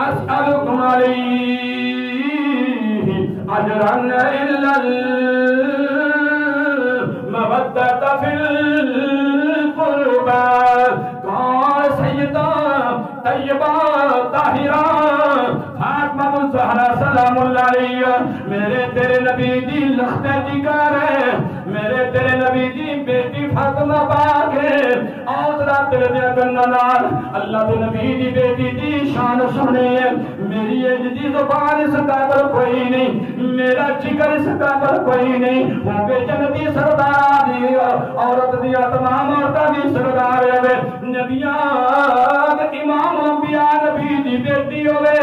أسألكم عليه أجرا إلا المودة في القربى قال سيدہ طیبہ طاہرہ فاطمہ الزہرا سلام اللہ علیہ میرے تیرے نبی دی لخت جگر ہے میرے تیرے نبی دی بیٹی فاطمہ پاک ہے اوزرا تیرے دیا گنہ نال اللہ دے نبی دی بیٹی دی شان سنے ہے میری اجدی زبان اس قابل کوئی نہیں میرا جگر اس قابل کوئی نہیں وہ بے جنتی سردار دی عورت دیا تمام عورتہ دی سردار ہے نبیان امام انبیاء نبی دی بیٹی ہوئے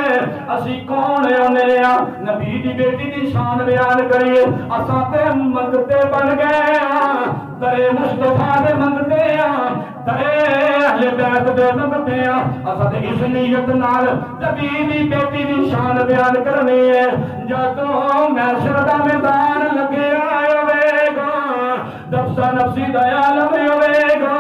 اسی کون ہے انہیں نبی دی بیٹی دی شان بیان کریے اساتے منگتے بن گئے درے مصطفیٰ دے منگتے درے اہل بیت دے منگتے اساتے اس نیت نال نبی دی بیٹی دی شان بیان کرنی ہے جدو محشر دا میدان لگے آئے ہوئے گا دفسہ نفسی دا عالم ہوئے گا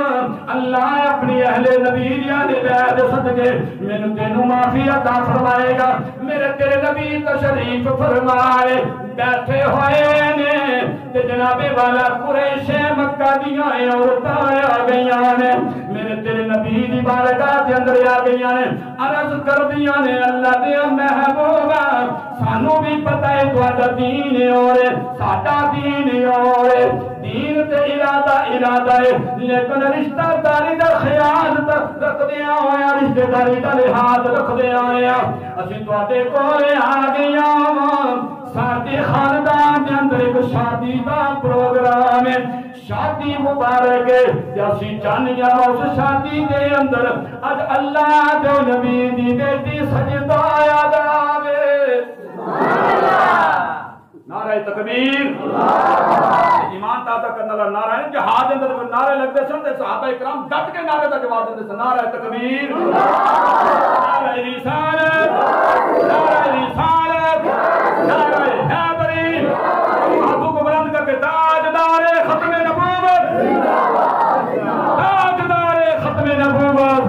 اللہ اپنی اہل نبی دے بیعت صدقے میں تینوں معافی عطا فرمائے گا میرے تیرے نبی تشریف فرمائے بیٹھے ہوئے نے تے جناب والا قریش مکہ دیاں عورتاں آ گئیاں نے میرے تیرے نبی دی بارگاہ دے اندر آ گئیاں نے عرض کر دیاں نے اللہ دے محبوبا سانوں بھی پتہ ہے تہاڈا دین اور ساڈا دین اور دین تے ارادہ ہے لیکن رشتہ داری دا خیال رکھ دیا ہویا رشتہ داری دا لحاظ رکھ دیا ہویا اسی تواڈے کولے آ گئیاں ساڈے خاندان دے اندر ایک شادی دا پروگرام ہے شادی مبارک ہے اسی چاہنیاں اس شادی دے اندر اج اللہ دے نبی دی بیٹی سجدہ آدھاوے نعرہ تکبیر ایمان تازہ کرنے والا نعرہ ہے جہاد اندر نعرے لگتے سن تے صحابہ اکرام ڈٹ کے نعرے کا جواب دیتے سن نعرہ تکبیر نعرہ رسالت نعرہ رسالت نعرہ حیدری ہاتھوں کو بلند کر کے تاجدار ختم نبوت تاجدار ختم نبوت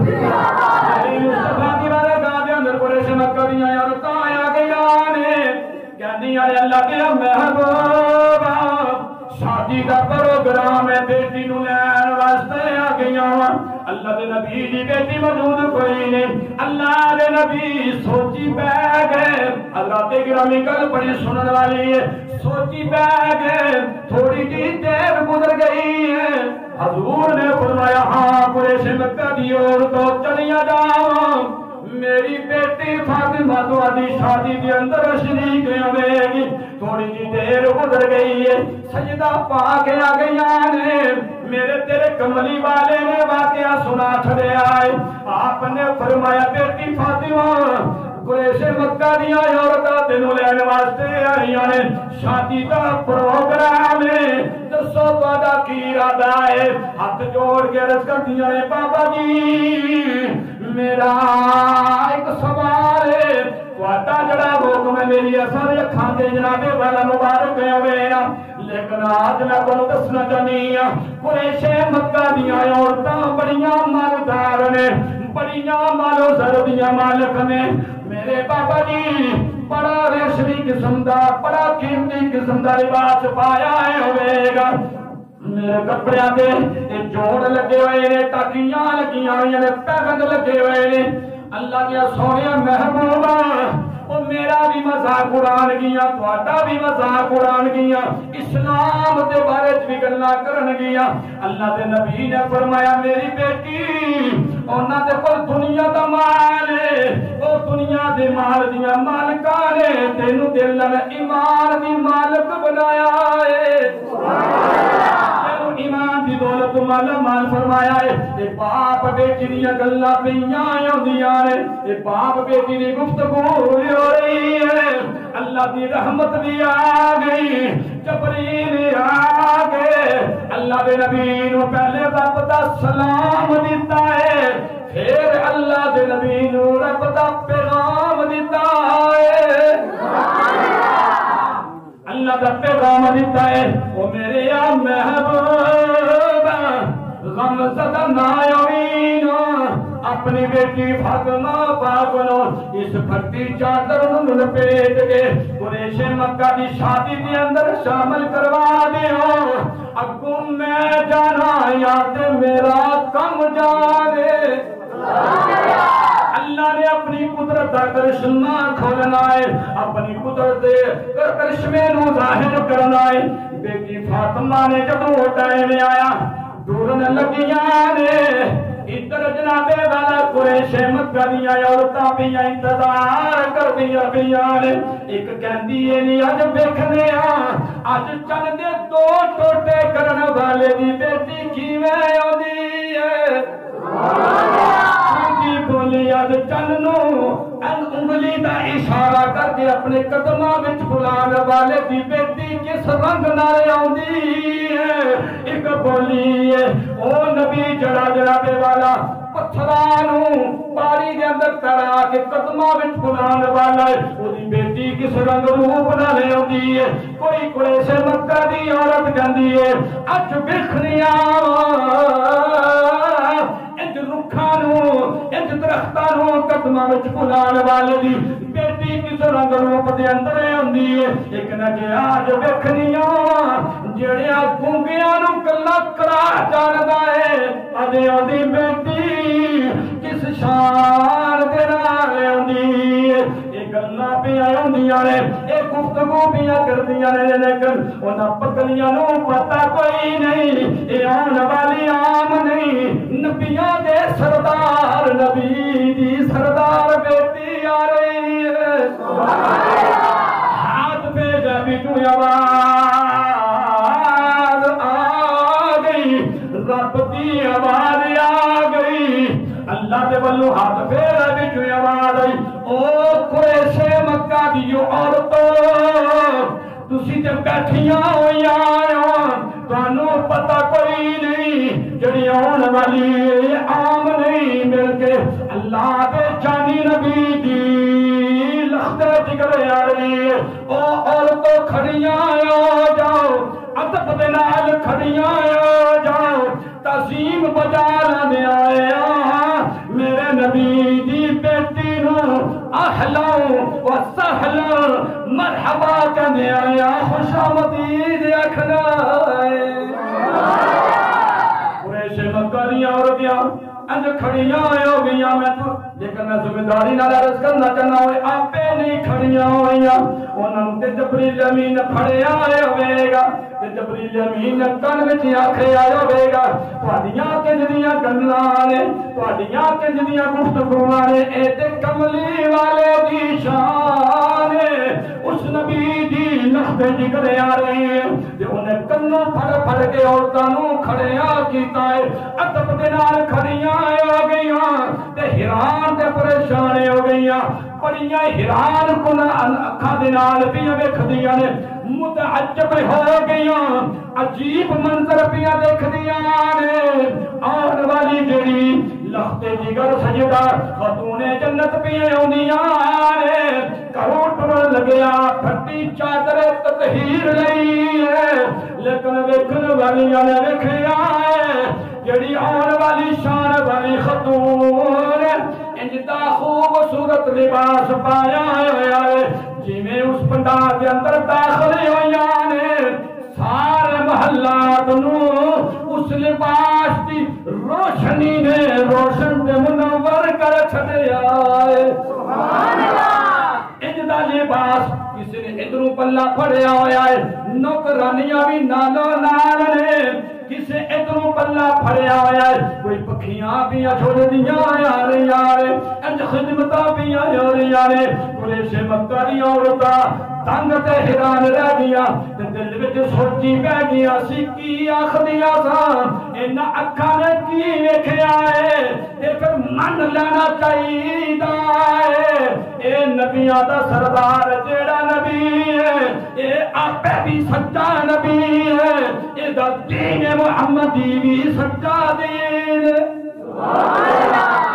مصطفیٰ کی بارے گاہ اندر قریش مکہ دیاں عورتاں آ گئیاں نے کہندی آئے اللہ کے محبوبا شادی دا پروگرام ہے بیٹی نو لین واسطے آ گئیاں اللہ دے نبی دی بیٹی موجود کوئی نہیں اللہ دے نبی سوچی بہ گئے حضرات گرامی گل بڑی سنن والی ہے سوچی بہ گئے تھوڑی جی دیر گزر گئی ہے حضور نے فرمایا ہاں قریش مکہ دی عورتوں چلیاں جاؤ میری بیٹی فاطمہ تہاڈی شادی دے اندر شریک ہوے گی تھوڑی جی دیر گزر گئی ہے سجدہ پا کے آ گئیاں نے میرے تیرے کملی والے نے واقعہ سنا چھڑیا ہے آپ نے فرمایا بیٹی فاطمہ قریش مکہ دیا عورتاں تینوں لین واسطے آئیاں نے شادی دا پروگرام ہے دسو تہاڈا کی ارادہ ہے ہاتھ جوڑ کے عرض کردیاں نے بابا جی میرا ایک سوال ہے تہاڈا جڑا حکم ہے میری اثر اکھاں تے جناب والا مبارک ہوئے لیکن آج میں تانوں دسنا چاہنی ہاں قریش مکہ دیاں عورتاں بڑیاں مالدار نے بڑیاں مال و زر دیاں مالک نے میرے بابا جی بڑا ریشمی قسم دا بڑا قیمتی قسم دا لباس پایا ہے ہوئے گا میرے کپڑے دے جوڑ لگے ہوئے نے ٹاکیاں لگیاں ہوئی نے پیغند لگے ہوئے نے اللہ دیا سونے محبوبہ وہ میرا بھی مذاق اڑان گیا تہاڈا بھی مذاق اڑان گیا اسلام دے بارے بھی گلاں کرن گیا اللہ دے نبی نے فرمایا میری بیٹی انہاں دے کول دنیا دا مال ہے او دنیا دے مال دیاں مالکاں نے تینوں دل نال ایمان دی مالک بنایا ہے ایمان دی دولت مالا مال فرمایا ہے اے باپ بیٹی دیاں گلاں پیاں ہوندیاں نے اے باپ بیٹی دی گفتگو ہو رہی ہے اللہ دی رحمت بھی آ گئی جبریل آ گئے اللہ دے نبی نو پہلے رب دا سلام دیتا ہے پھر اللہ دے نبی نو رب دا پیغام دیتا ہے اللہ دا پیغام دیتا ہے او میرے یا محبوب غم زدہ نایوین اپنی بیٹی فاطمہ پاک نو اس پھٹی چادر نو لپیٹ کے قریش مکہ دی شادی دے اندر شامل کروا دیو اگوں میں جانا یاد میرا کم جانے اللہ نے اپنی قدرت کا کرشمہ کھولنا ہے اپنی قدرت کے کرشمے نو ظاہر کرنا ہے بیٹی فاطمہ نے جب وہ ٹائم آیا دورن لگیاں نے ادھر جناب والا قریش مکہ دیا عورتاں بھی انتظار کر دیا نے ایک کہندی ہے نہیں اج ویکھنے اج چن دے دو ٹوٹے کرن والے دی بیٹی کیویں اوندی ہے بولی اج چن نو انگلی دا اشارہ کر کے اپنے قدماں وچ بلان والے دی بیٹی کس رنگ نال آوندی ہے ایک بولی ہے او نبی جڑا جناب والا پتھراں نو پاری دے اندر کرا کے قدماں وچ بلان والا ہے او دی بیٹی کس رنگ روپ نال آوندی ہے کوئی قریش مکہ دی عورت کہندی ہے اج ویکھنیاں درختانوں قدماں وچ بلان والے دی بیٹی کس رنگ روپ دے اندر ہوندی ہے ایک نہ کہ آج ویکھنیاں جڑیاں گونگیاں نو کلا کرا جاندا ہے اج اودی بیٹی کس شان دے نال ہوندی ہے اے گلاں پیاں ہوندیاں نے اے گفتگو پیاں کردیاں نے لیکن انہاں پگلیاں نو پتہ کوئی نہیں اے آن والی عام نہیں نبیاں دے سردار نبی دی سردار بیٹی آ رہی ہے ہاتھ پہ جب تو آواز آ گئی رب دی آواز آ گئی اللہ دے ولو ہاتھ پہ جب تو آواز آئی او قریش مکہ دی عورتوں تسی تے بیٹھیاں ہوئیاں تانوں پتہ کوئی نہیں جڑی آن والی عام نہیں مل کے اللہ دے جانی نبی دی لختے جگر آ رہی ہے او عورتوں کھڑیاں آ جاؤ ادب دے نال کھڑیاں آ جاؤ تعظیم بجا لانے آیا میرے نبی دی بیٹی نو اہلا و سہلا مرحبا کہنے آیا خوش آمدید آکھنا قریش مکہ دی عورتیاں انج کھڑیاں ہو گئیاں میں تو لیکن میں ذمہ داری نال عرض کرنا چاہنا ہوئے آپے نہیں کھڑیاں ہوئیاں انہوں تے جبریل امین پھڑیا ہوئے گا تے جبریل امین کن وچ آکھے آیا ہوئے گا تہاڈیاں کنجدیاں گلاں نے تہاڈیاں کنجدیاں گفتگوواں نے اے تے کملی والے دی شان ہے اس نبی دی لخت جگر آ رہی ہے تے انہیں کنوں پھڑ کے عورتاں نو کھڑیا کیتا ہے ادب دے نال کھڑیاں ہو گئیاں تے حیران تے پریشان ہو گئیاں بڑیاں حیران کن اکھاں دے نال پیاں ویکھدیاں نے متعجب ہو گئیاں عجیب منظر پیاں دیکھدیاں نے آن والی جڑی لخت جگر سجدہ خاتون جنت پیاں ہوندیاں نے گھروں ٹرن لگیا پھٹی چادر تطہیر لئی ہے لیکن ویکھن والیاں نے ویکھیا ہے جڑی آن والی شان والی خاتون انجدا خوبصورت لباس پایا ہے جی میں اس پنڈال کے اندر داخل ہوئیاں نے سارے محلات نو اس لباس کی روشنی نے روشن دے منور کر چھڑیا ہے سبحان اللہ انجدا لباس کسی نے ادھروں پلہ پھڑیا ہویا ہے نوکرانیاں بھی نالو نال نے کسے ادھروں پلہ پھڑیا ہویا ہے کوئی پکھیاں بھی چھوڑ دیاں آ رہی انج خدمتاں بھی آ رہی قریش مکہ دی عورتاں تنگ تے حیران رہ گیا دل وچ سوچی پہ گیا سی کی آکھدیاں ساں انہاں اکھاں نے کی ویکھیا ہے تے پھر من لینا چاہیدا ہے اے نبیاں دا سردار جیڑا نبی ہے اے آپے بھی سچا نبی ہے اے دا دین محمدی بھی سچا دین سبحان اللہ